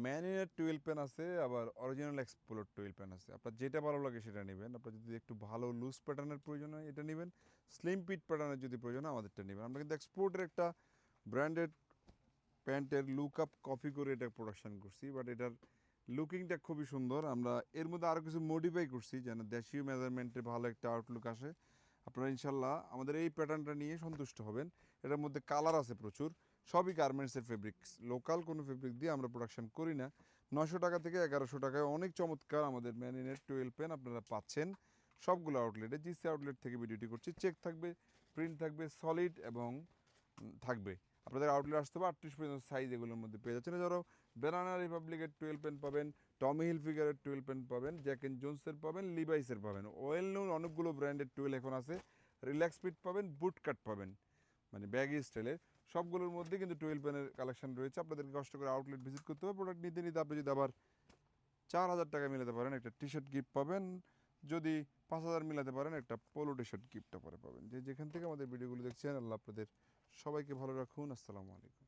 ম্যানের twelve pen আছে, আবার অরিজিনাল এক্সপ্লোর টুয়েলভ পেন আছে। আপনার যেটা ভালো লাগে সেটা নেবেন। আপনার যদি একটু ভালো লুজ প্যাটার্নের প্রয়োজন হয় এটা নেবেন, স্লিম পিট প্যাটার্নের যদি প্রয়োজন হয় আমাদেরটা নেবেন। আমরা কিন্তু এক্সপোর্টের একটা ব্র্যান্ডেড প্যান্টের লুক আপ কপি করে এটা প্রোডাকশন করছি, বাট এটার লুকিংটা খুবই সুন্দর। আমরা এর মধ্যে আরও কিছু মডিফাই করছি যেন দেশীয় মেজারমেন্টে ভালো একটা আউটলুক আসে। আপনারা ইনশাল্লাহ আমাদের এই প্যাটার্নটা নিয়ে সন্তুষ্ট হবেন। এটার মধ্যে কালার আছে প্রচুর, সবই গার্মেন্টসের ফেব্রিক্স, লোকাল কোনো ফেব্রিক দিয়ে আমরা প্রোডাকশন করি না। 900 টাকা থেকে 1100 টাকায় অনেক চমৎকার আমাদের ম্যানিনের টুয়েলভ পেন আপনারা পাচ্ছেন সবগুলো আউটলেটে। জিসি আউটলেট থেকে ভিডিওটি করছি, চেক থাকবে, প্রিন্ট থাকবে, সলিড এবং থাকবে। আপনাদের আউটলেট আসতে হবে 38 পর্যন্ত সাইজ এগুলোর মধ্যে পেয়ে যাচ্ছেন। এছাড়াও ব্যানানা রিপাবলিকের টুয়েলভ পেন পাবেন, টমি হিলফিগারের টুয়েলভ পেন পাবেন, জ্যাক অ্যান্ড জোন্সের পাবেন, লিভাইসের পাবেন, ওয়েল নোন অনেকগুলো ব্র্যান্ডের টুয়েল এখন আছে। রিল্যাক্স ফিট পাবেন, বুট কাট পাবেন, মানে ব্যাগি স্টাইলের। সবগুলোর মধ্যে কিন্তু টুয়েলভ পেনের কালেকশন রয়েছে। আপনাদেরকে কষ্ট করে আউটলেট ভিজিট করতে হবে। প্রোডাক্ট নিতে নিতে আপনি যদি আবার 4000 টাকা মিলাতে পারেন একটা টি শার্ট গিফট পাবেন, যদি 5000 মিলাতে পারেন একটা পোলো টি শার্ট গিফটটা পরে পাবেন। যে যেখান থেকে আমাদের ভিডিওগুলো দেখছেন, আল্লাহ আপনাদের সবাইকে ভালো রাখুন। আসসালামু আলাইকুম।